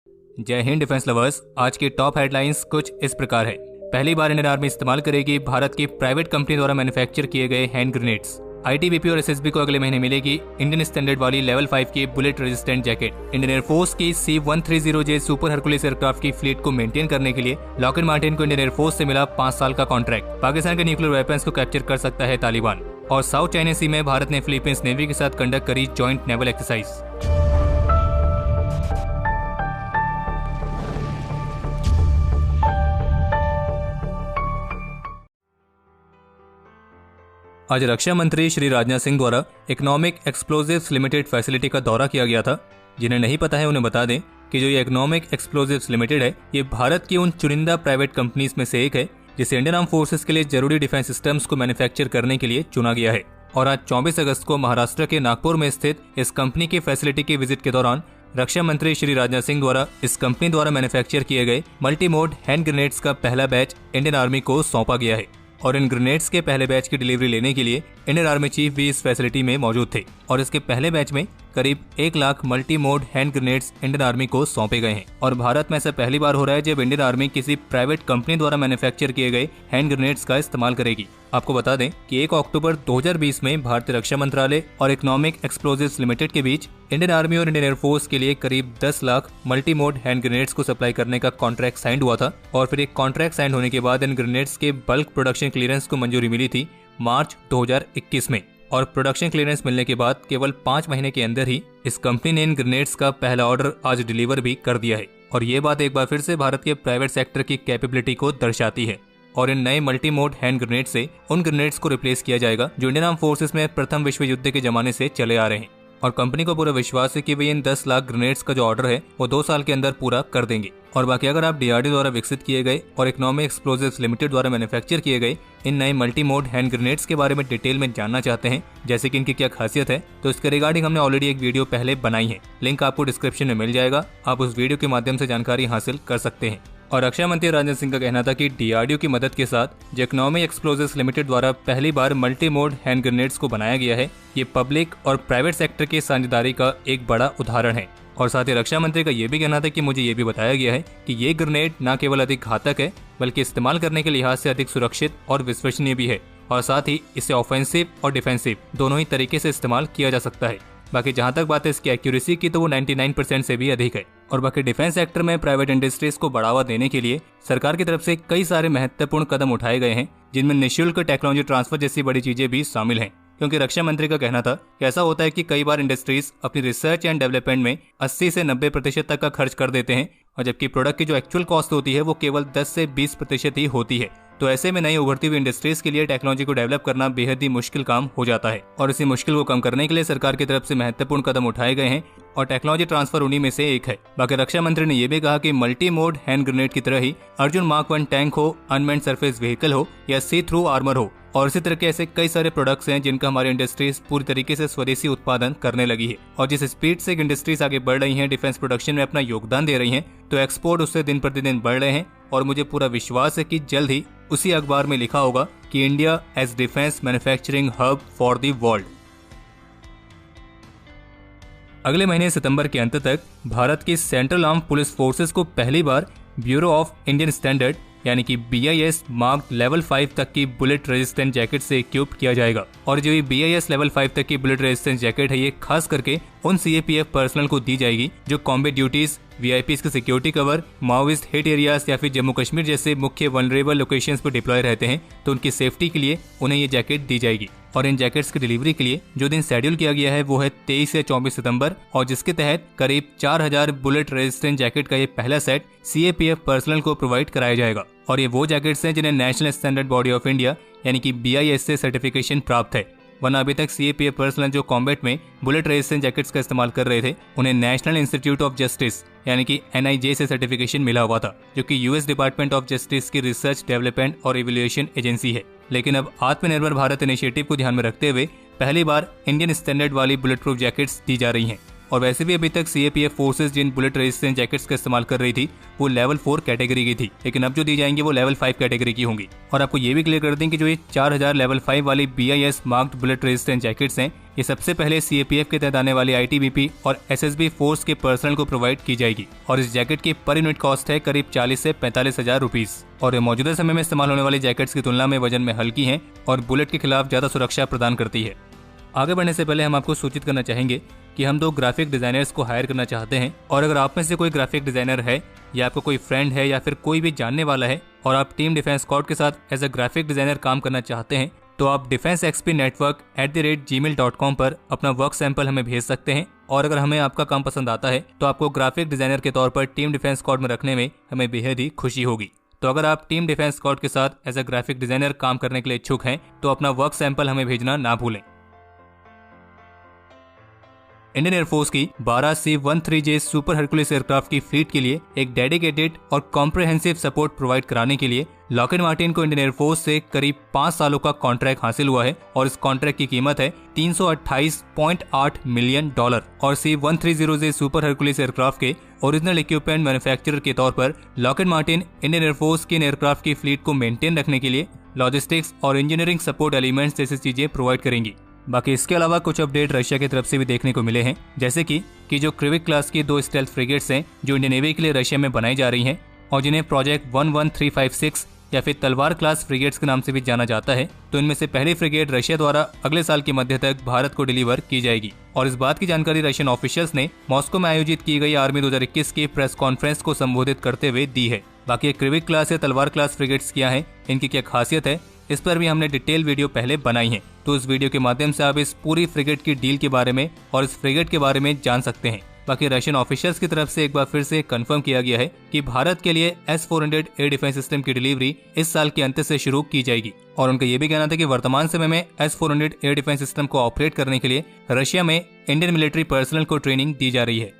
जय Hind defence lovers. आज की टॉप हेडलाइंस कुछ इस प्रकार है। पहली बार इंडियन आर्मी इस्तेमाल करेगी भारत की प्राइवेट कंपनी द्वारा मैन्युफैक्चर किए गए हैंड ग्रेनेड्स। आईटीबीपी और एसएसबी को अगले महीने मिलेगी इंडियन स्टैंडर्ड वाली लेवल 5 की bullet resistant jacket. Indian air force की C-130J सुपर हरकुलिस एयरक्राफ्ट की फ्लीट को मेंटेन करने के लिए लॉकहीड मार्टिन को इंडियन एयरफोर्स से मिला 5 साल का कॉन्ट्रैक्ट। पाकिस्तान के न्यूक्लियर वेपन्स को कैप्चर कर सकता है तालिबान। और साउथ चाइना सी में भारत ने फिलीपींस नेवी के साथ कंडक्ट करी जॉइंट नेवल एक्सरसाइज। आज रक्षा मंत्री श्री राजनाथ सिंह द्वारा इकोनॉमिक एक्सप्लोजिव्स लिमिटेड फैसिलिटी का दौरा किया गया था। जिन्हें नहीं पता है उन्हें बता दें कि जो ये इकोनॉमिक एक्सप्लोजिव्स लिमिटेड है, ये भारत की उन चुनिंदा प्राइवेट कंपनीज में से एक है जिसे इंडियन आर्म फोर्सेस के लिए जरूरी डिफेंस सिस्टम्स को मैन्युफैक्चर करने के लिए चुना गया है। और आज 24 अगस्त को महाराष्ट्र के नागपुर में स्थित इस कंपनी की फैसिलिटी की विजिट के दौरान रक्षा मंत्री श्री राजनाथ सिंह द्वारा इस कंपनी द्वारा मैन्युफैक्चर किए गए मल्टी मोड हैंड ग्रेनेड्स का पहला बैच इंडियन आर्मी को सौंपा गया है। और इन ग्रेनेड्स के पहले बैच की डिलीवरी लेने के लिए इंडियन आर्मी चीफ भी इस फैसिलिटी में मौजूद थे। और इसके पहले बैच में करीब 1 lakh multi mode hand grenades Indian army को सौंपे गए हैं। और भारत में ऐसा पहली बार हो रहा है जब इंडियन आर्मी किसी प्राइवेट कंपनी द्वारा मैन्युफैक्चर किए गए हैंड ग्रेनेड्स का इस्तेमाल करेगी। आपको बता दें कि 1 अक्टूबर 2020 में भारतीय रक्षा मंत्रालय और इकोनॉमिक एक्सप्लोजिव्स लिमिटेड के बीच इंडियन आर्मी और इंडियन एयरफोर्स के लिए करीब 10 lakh multi mode hand grenades को सप्लाई करने का कॉन्ट्रैक्ट साइन हुआ था। और फिर एक कॉन्ट्रैक्ट साइन होने के बाद इन ग्रेनेड्स के बल्क प्रोडक्शन क्लियरेंस को मंजूरी मिली थी मार्च 2021 में। और प्रोडक्शन क्लियरेंस मिलने के बाद केवल 5 महीने के अंदर ही इस कंपनी ने इन ग्रेनेड्स का पहला ऑर्डर आज डिलीवर भी कर दिया है। और ये बात एक बार फिर से भारत के प्राइवेट सेक्टर की कैपेबिलिटी को दर्शाती है। और इन नए मल्टी मोड हैंड ग्रेनेड से उन ग्रेनेड्स को रिप्लेस किया जाएगा जो इंडियन आर्म फोर्सेस में प्रथम विश्व युद्ध के जमाने से चले आ रहे हैं। और कंपनी को पूरा विश्वास है कि वे इन 10 लाख ग्रेनेड्स का जो ऑर्डर है वो 2 साल के अंदर पूरा कर देंगे। और बाकी अगर आप डीआरडीओ द्वारा विकसित किए गए और इकोनॉमिक एक्सप्लोजिव्स लिमिटेड द्वारा मैन्युफैक्चर किए गए इन नए मल्टी मोड हैंड ग्रेनेड्स के बारे में डिटेल में जानना चाहते हैं, जैसे कि इनकी क्या खासियत है, तो इसके रिगार्डिंग हमने ऑलरेडी एक वीडियो पहले बनाई है। लिंक आपको डिस्क्रिप्शन में मिल जाएगा, आप उस वीडियो के माध्यम से जानकारी हासिल कर सकते हैं। और रक्षा मंत्री राजनाथ सिंह का कहना था कि डीआरडीओ की मदद के साथ जो इकोनॉमिक एक्सप्लोजिव्स लिमिटेड द्वारा पहली बार मल्टी मोड हैंड ग्रेनेड्स को बनाया गया है, ये पब्लिक और प्राइवेट सेक्टर की साझेदारी का एक बड़ा उदाहरण है। और साथ ही रक्षा मंत्री का ये भी कहना था कि मुझे ये भी बताया गया है कि ये ग्रेनेड न केवल अधिक घातक है बल्कि इस्तेमाल करने के लिहाज से अधिक सुरक्षित और विश्वसनीय भी है। और साथ ही इसे ऑफेंसिव और डिफेंसिव दोनों ही तरीके से इस्तेमाल किया जा सकता है। बाकी जहां तक बात है इसकी एक्यूरेसी की, तो वो 99% से भी अधिक है। और बाकी डिफेंस सेक्टर में प्राइवेट इंडस्ट्रीज को बढ़ावा देने के लिए सरकार की तरफ से कई सारे महत्वपूर्ण कदम उठाए गए हैं, जिनमें निःशुल्क टेक्नोलॉजी ट्रांसफर जैसी बड़ी चीजें भी शामिल हैं। क्योंकि रक्षा मंत्री का कहना था कि ऐसा होता है कि कई बार इंडस्ट्रीज अपनी रिसर्च एंड डेवलपमेंट में 80 से 90% तक का खर्च कर देते हैं, और जबकि प्रोडक्ट की जो एक्चुअल कॉस्ट होती है वो केवल 10 से 20% ही होती है। तो ऐसे में नई उभरती हुई इंडस्ट्रीज के लिए टेक्नोलॉजी को डेवलप करना बेहद ही मुश्किल काम हो जाता है। और इसी मुश्किल को कम करने के लिए सरकार की तरफ से महत्वपूर्ण कदम उठाए गए हैं और टेक्नोलॉजी ट्रांसफर उन्हीं में से एक है। बाकी रक्षा मंत्री ने यह भी कहा कि मल्टी मोड हैंड ग्रेनेड की तरह ही अर्जुन मार्क 1 टैंक हो, अनमैन्ड सरफेस व्हीकल हो या सी थ्रू आर्मर हो, और इसी तरह के ऐसे कई सारे प्रोडक्ट्स हैं जिनका हमारी इंडस्ट्रीज पूरी तरीके से स्वदेशी उत्पादन करने लगी है। और जिस स्पीड से इंडस्ट्रीज आगे बढ़ रही हैं, डिफेंस प्रोडक्शन में अपना योगदान दे रही हैं, तो एक्सपोर्ट उससे दिन प्रतिदिन बढ़ रहे हैं। और मुझे पूरा विश्वास है कि जल्द ही उसी अखबार में लिखा होगा कि India as defence manufacturing hub for the world. अगले महीने सितंबर के अंत तक भारत की सेंट्रल आर्म पुलिस फोर्सेस को पहली बार ब्यूरो ऑफ इंडियन स्टैंडर्ड यानी कि BIS मार्क लेवल 5 तक की बुलेट रेजिस्टेंट जैकेट से इक्विप किया जाएगा। और जो ये BIS लेवल 5 तक की बुलेट रेजिस्टेंट जैकेट है, ये खास करके उन CAPF पर्सनल को दी जाएगी जो कॉम्बैट ड्यूटीज, VIPs के security cover, Maoist hit areas या फिर जम्मू कश्मीर जैसे मुख्य वनरेबल लोकेशंस पर डिप्लॉय रहते हैं, तो उनकी सेफ्टी के लिए उन्हें ये जैकेट दी जाएगी। और इन जैकेट्स की डिलीवरी के लिए जो दिन शेड्यूल किया गया है वो है 23 से 24 सितंबर, और जिसके तहत करीब 4000 बुलेट रेजिस्टेंट जैकेट का ये पहला सेट CAPF पर्सनल को प्रोवाइड कराया जाएगा। और ये वो जैकेट्स हैं जिन्हें national standard body of India यानी कि BIS से सर्टिफिकेशन प्राप्त है। वरना अभी तक CAPF पर्सनल जो कॉम्बैट में बुलेट रेजिस्टेंट जैकेट्स का इस्तेमाल कर रहे थे, उन्हें नेशनल इंस्टीट्यूट ऑफ जस्टिस यानी कि NIJ से सर्टिफिकेशन मिला हुआ था, जो कि US डिपार्टमेंट ऑफ जस्टिस की रिसर्च, डेवलपमेंट और इवैल्यूएशन एजेंसी है। लेकिन अब आत्मनिर्भर भारत इनिशिएटिव को ध्यान में रखते हुए पहली बार इंडियन स्टैंडर्ड वाली बुलेट प्रूफ जैकेट्स दी जा रही हैं। और वैसे भी अभी तक सीएपीएफ फोर्सेस जिन बुलेट रेजिस्टेंट जैकेट्स का इस्तेमाल कर रही थी वो लेवल 4 कैटेगरी की थी, लेकिन अब जो दी जाएंगी वो लेवल 5 कैटेगरी की होंगी। और आपको ये भी क्लियर कर दें कि जो ये 4000 लेवल 5 वाली BIS marked bullet resistant jackets हैं, ये सबसे पहले सीएपीएफ के तहत आने वाले आईटीबीपी और एसएसबी फोर्स के पर्सनल को प्रोवाइड की जाएगी। और इस जैकेट की पर यूनिट कॉस्ट है करीब 40 से 45 हजार रुपीज। और ये मौजूदा समय में इस्तेमाल होने वाली जैकेट्स की तुलना में वजन में हल्की हैं और बुलेट के खिलाफ ज्यादा सुरक्षा प्रदान करती है। आगे बढ़ने से पहले हम आपको सूचित करना चाहेंगे कि हम 2 ग्राफिक डिजाइनर्स को हायर करना चाहते हैं, और अगर आप में से कोई ग्राफिक डिजाइनर है या आपको कोई फ्रेंड है या फिर कोई भी जानने वाला है और आप टीम डिफेंस स्क्वाड के साथ एज अ ग्राफिक डिजाइनर काम करना चाहते हैं, तो आप defensexpnetwork@gmail.com पर अपना वर्क सैंपल हमें भेज सकते हैं। और अगर हमें आपका काम पसंद आता है तो आपको ग्राफिक डिजाइनर के तौर पर टीम डिफेंस स्क्वाड में रखने में हमें बेहद ही खुशी होगी। तो अगर आप टीम डिफेंस स्क्वाड के साथ एज अ ग्राफिक डिजाइनर काम करने के लिए इच्छुक हैं तो अपना वर्क सैंपल हमें भेजना ना भूलें। इंडियन एयरफोर्स की 12 C-130J सुपर हरकुलिस एयरक्राफ्ट की फ्लीट के लिए एक डेडिकेटेड और कॉम्प्रिहेंसिव सपोर्ट प्रोवाइड कराने के लिए लॉकहीड मार्टिन को इंडियन एयरफोर्स से करीब 5 सालों का कॉन्ट्रैक्ट हासिल हुआ है और इस कॉन्ट्रैक्ट की कीमत है $328.8 मिलियन। और C-130J सुपर हरकुलिस एयरक्राफ्ट के ओरिजिनल इक्विपमेंट मैन्युफैक्चरर के तौर पर लॉकहीड मार्टिन इंडियन एयरफोर्स की एयरक्राफ्ट की फ्लीट को मेंटेन रखने के लिए लॉजिस्टिक्स और इंजीनियरिंग सपोर्ट एलिमेंट्स जैसी चीजें प्रोवाइड करेंगी। बाकी इसके अलावा कुछ अपडेट रशिया की तरफ से भी देखने को मिले हैं, जैसे कि जो क्रिविक क्लास की 2 स्टेल्थ फ्रिगेट्स हैं जो इंडियन नेवी के लिए रशिया में बनाई जा रही हैं और जिन्हें प्रोजेक्ट 11356 या फिर तलवार क्लास फ्रिगेट्स के नाम से भी जाना जाता है, तो इनमें से पहली फ्रिगेट रशिया द्वारा अगले साल के मध्य तक भारत को डिलीवर की जाएगी। और इस बात की जानकारी रशियन ऑफिशियल्स ने मॉस्को में आयोजित की गई आर्मी 2021 की प्रेस कॉन्फ्रेंस को संबोधित करते हुए दी है। बाकी क्रिविक क्लास या तलवार क्लास फ्रिगेट्स क्या है, इनकी क्या खासियत है, इस पर भी हमने डिटेल वीडियो पहले बनाई है, तो इस वीडियो के माध्यम से आप इस पूरी फ्रिगेट की डील के बारे में और इस फ्रिगेट के बारे में जान सकते हैं। बाकी रशियन ऑफिशियल्स की तरफ से एक बार फिर से कंफर्म किया गया है कि भारत के लिए S-400 एयर डिफेंस सिस्टम की डिलीवरी इस साल के अंत से शुरू की जाएगी। और उनका ये भी कहना था कि वर्तमान समय में S-400 एयर डिफेंस सिस्टम को ऑपरेट करने के लिए रशिया में इंडियन मिलिट्री पर्सनल को ट्रेनिंग दी जा रही है।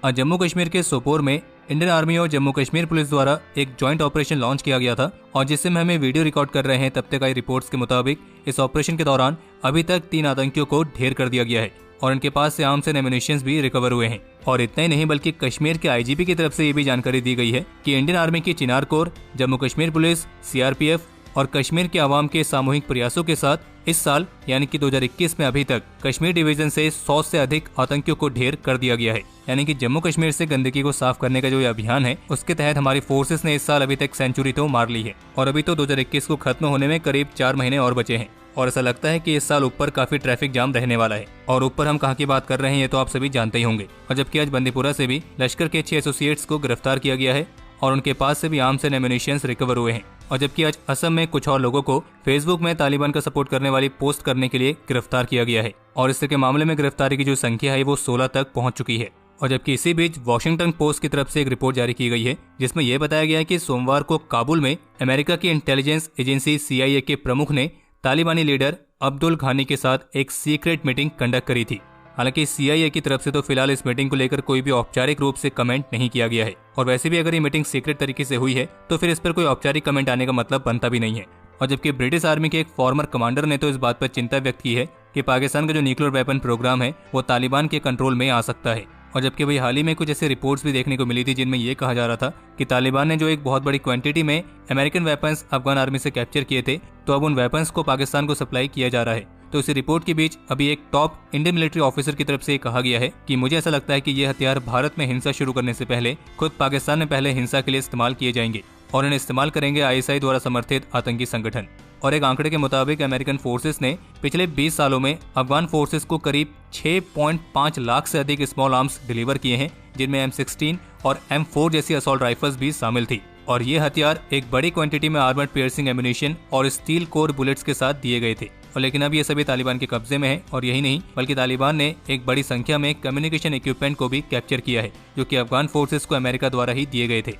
आज जम्मू कश्मीर के सोपोर में इंडियन आर्मी और जम्मू कश्मीर पुलिस द्वारा एक जॉइंट ऑपरेशन लॉन्च किया गया था, और जिससे हमें वीडियो रिकॉर्ड कर रहे हैं तब तक आई रिपोर्ट्स के मुताबिक इस ऑपरेशन के दौरान अभी तक 3 आतंकियों को ढेर कर दिया गया है और इनके पास से आर्म्स एंड एम्युनिशंस भी रिकवर हुए हैं। और इतना ही नहीं बल्कि कश्मीर के आईजीपी की तरफ से ये भी जानकारी दी गई है कि इंडियन आर्मी की Chinar corps, Jammu Kashmir police, CRPF और कश्मीर के आवाम के सामूहिक प्रयासों के साथ इस साल यानी कि 2021 में अभी तक कश्मीर डिवीजन से 100 से अधिक आतंकियों को ढेर कर दिया गया है। यानी कि जम्मू कश्मीर से गंदगी को साफ करने का जो ये अभियान है उसके तहत हमारी फोर्सेस ने इस साल अभी तक सेंचुरी तो मार ली है और अभी तो 2021 को खत्म होने में करीब 4 महीने और बचे हैं। और ऐसा लगता है कि इस साल ऊपर काफी ट्रैफिक जाम रहने वाला है। और ऊपर हम कहाँ की बात कर रहे हैं ये तो आप सभी जानते ही होंगे। और जबकि आज बंदीपुरा से भी लश्कर के 6 एसोसिएट्स को गिरफ्तार किया गया है और उनके पास से भी आर्म्स एंड एम्युनिशंस रिकवर हुए हैं। और जबकि आज असम में कुछ और लोगों को फेसबुक में तालिबान का सपोर्ट करने वाली पोस्ट करने के लिए गिरफ्तार किया गया है और इस तरह के मामले में गिरफ्तारी की जो संख्या है वो 16 तक पहुंच चुकी है। और जबकि इसी बीच वॉशिंगटन पोस्ट की तरफ से एक रिपोर्ट जारी की गई है जिसमें यह बताया गया है कि सोमवार को काबुल में अमेरिका की इंटेलिजेंस एजेंसी CIA के प्रमुख ने तालिबानी लीडर अब्दुल घानी के साथ एक सीक्रेट मीटिंग कंडक्ट करी थी। हालांकि CIA की तरफ से तो फिलहाल इस मीटिंग को लेकर कोई भी औपचारिक रूप से कमेंट नहीं किया गया है और वैसे भी अगर ये मीटिंग सीक्रेट तरीके से हुई है तो फिर इस पर कोई औपचारिक कमेंट आने का मतलब बनता भी नहीं है। और जबकि ब्रिटिश आर्मी के एक फॉर्मर कमांडर ने तो इस बात पर चिंता व्यक्त की है कि पाकिस्तान का जो न्यूक्लियर वेपन प्रोग्राम है वो तालिबान के कंट्रोल में आ सकता है। और जबकि भाई हाल ही में कुछ ऐसे रिपोर्ट्स भी देखने को मिली थी जिनमें यह कहा जा रहा था कि तालिबान ने जो एक बहुत बड़ी क्वांटिटी में अमेरिकन वेपन्स अफगान आर्मी से कैप्चर किए थे तो अब उन वेपन्स को पाकिस्तान को सप्लाई किया जा रहा है। तो इसी रिपोर्ट के बीच अभी एक टॉप इंडियन मिलिट्री ऑफिसर की तरफ से कहा गया है कि मुझे ऐसा लगता है कि ये हथियार भारत में हिंसा शुरू करने से पहले खुद पाकिस्तान में पहले हिंसा के लिए इस्तेमाल किए जाएंगे और इन्हें इस्तेमाल करेंगे ISI द्वारा समर्थित आतंकी संगठन। और एक आंकड़े के मुताबिक अमेरिकन फोर्सेस ने पिछले 20 सालों में अफगान फोर्सेस को करीब 6.5 लाख से अधिक स्मॉल आर्म्स डिलीवर किए हैं जिनमें M16 और M4 जैसी असॉल्ट राइफल्स भी शामिल थी। और ये हथियार एक बड़ी क्वांटिटी में आर्मर्ड पियर्सिंग एम्युनिशन और स्टील कोर बुलेट्स के साथ दिए गए थे। और लेकिन अब ये सभी तालिबान के कब्जे में है और यही नहीं बल्कि तालिबान ने एक बड़ी संख्या में कम्युनिकेशन इक्विपमेंट को भी कैप्चर किया है जो कि अफगान फोर्सेस को अमेरिका द्वारा ही दिए गए थे।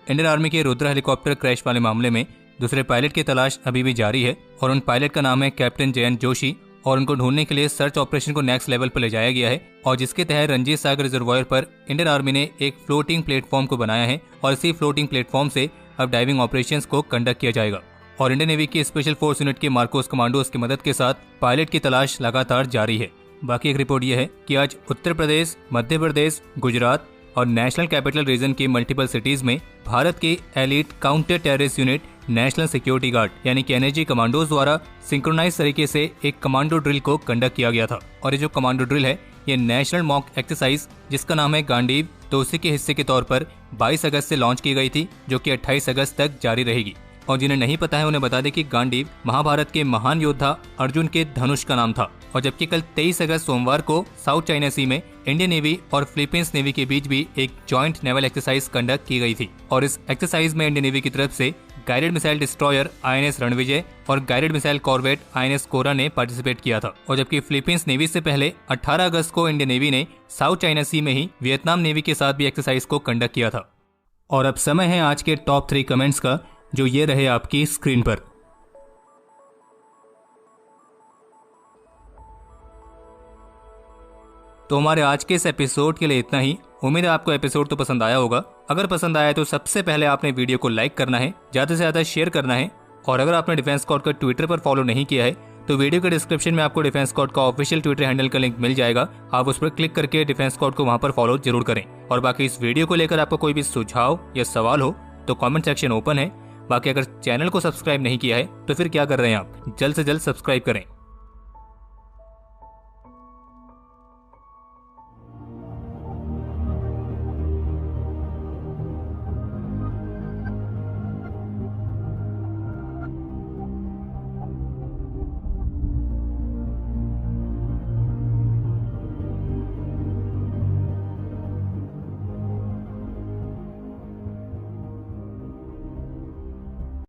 इंडियन आर्मी के रुद्र हेलीकॉप्टर क्रैश वाले मामले में दूसरे पायलट की तलाश अभी भी जारी है और उन पायलट का नाम है कैप्टन जयंत जोशी और उनको ढूंढने के लिए सर्च ऑपरेशन को नेक्स्ट लेवल पर ले जाया गया है और जिसके तहत रंजीत सागर रिजर्वायर पर इंडियन आर्मी ने एक फ्लोटिंग प्लेटफॉर्म को बनाया है और इसी फ्लोटिंग प्लेटफॉर्म से अब डाइविंग ऑपरेशंस को कंडक्ट किया जाएगा। और इंडियन नेवी की स्पेशल फोर्स यूनिट के मार्कोस कमांडोज की मदद के साथ पायलट की तलाश लगातार जारी है। बाकी एक रिपोर्ट यह है कि आज उत्तर प्रदेश, मध्य प्रदेश, गुजरात और नेशनल कैपिटल रीजन की मल्टीपल सिटीज में भारत के elite counter terrorist unit national security guard यानी कि एनएसजी कमांडोज द्वारा सिंक्रोनाइज तरीके से एक कमांडो ड्रिल को कंडक्ट किया गया था। और ये जो कमांडो ड्रिल है ये नेशनल मॉक एक्सरसाइज जिसका नाम है गांडीव, तो उसी के हिस्से के तौर पर 22 अगस्त से लॉन्च की गई थी, जो कि 28 अगस्त तक जारी रहेगी। और जिन्हें नहीं पता है उन्हें बता दें कि गांडीव महाभारत के महान योद्धा अर्जुन के धनुष का नाम था। और जबकि कल 23 अगस्त सोमवार को साउथ चाइना सी में इंडियन नेवी और फिलीपींस नेवी के बीच भी एक जॉइंट नेवल एक्सरसाइज कंडक्ट की गई थी। और इस एक्सरसाइज में इंडियन नेवी की तरफ से guided missile destroyer INS Ranvijay और गाइडेड मिसाइल कॉर्वेट INS कोरा ने पार्टिसिपेट किया था। और जबकि फिलीपींस नेवी से पहले 18 अगस्त को इंडियन नेवी ने साउथ चाइना सी में ही वियतनाम नेवी के साथ भी एक्सरसाइज को कंडक्ट किया था। और अब समय है आज के टॉप 3 कमेंट्स का, जो ये रहे आपकी स्क्रीन पर। तो हमारे आज के इस एपिसोड के लिए इतना ही। उम्मीद है आपको एपिसोड तो पसंद आया होगा। अगर पसंद आया तो सबसे पहले आपने वीडियो को लाइक करना है, ज़्यादा से ज़्यादा शेयर करना है। और अगर आपने डिफेंस स्क्वाड को ट्विटर पर फॉलो नहीं किया है तो वीडियो के डिस्क्रिप्शन में आपको डिफेंस स्क्वाड का ऑफिशियल ट्विटर हैंडल का लिंक मिल जाएगा। आप उस पर क्लिक करके डिफेंस स्क्वाड को वहां पर फॉलो जरूर करें। और बाकी इस वीडियो को लेकर आपको कोई भी सुझाव या सवाल हो तो कॉमेंट सेक्शन ओपन है। बाकी अगर चैनल को सब्सक्राइब नहीं किया है तो फिर क्या कर रहे हैं आप, जल्द से जल्द सब्सक्राइब करें।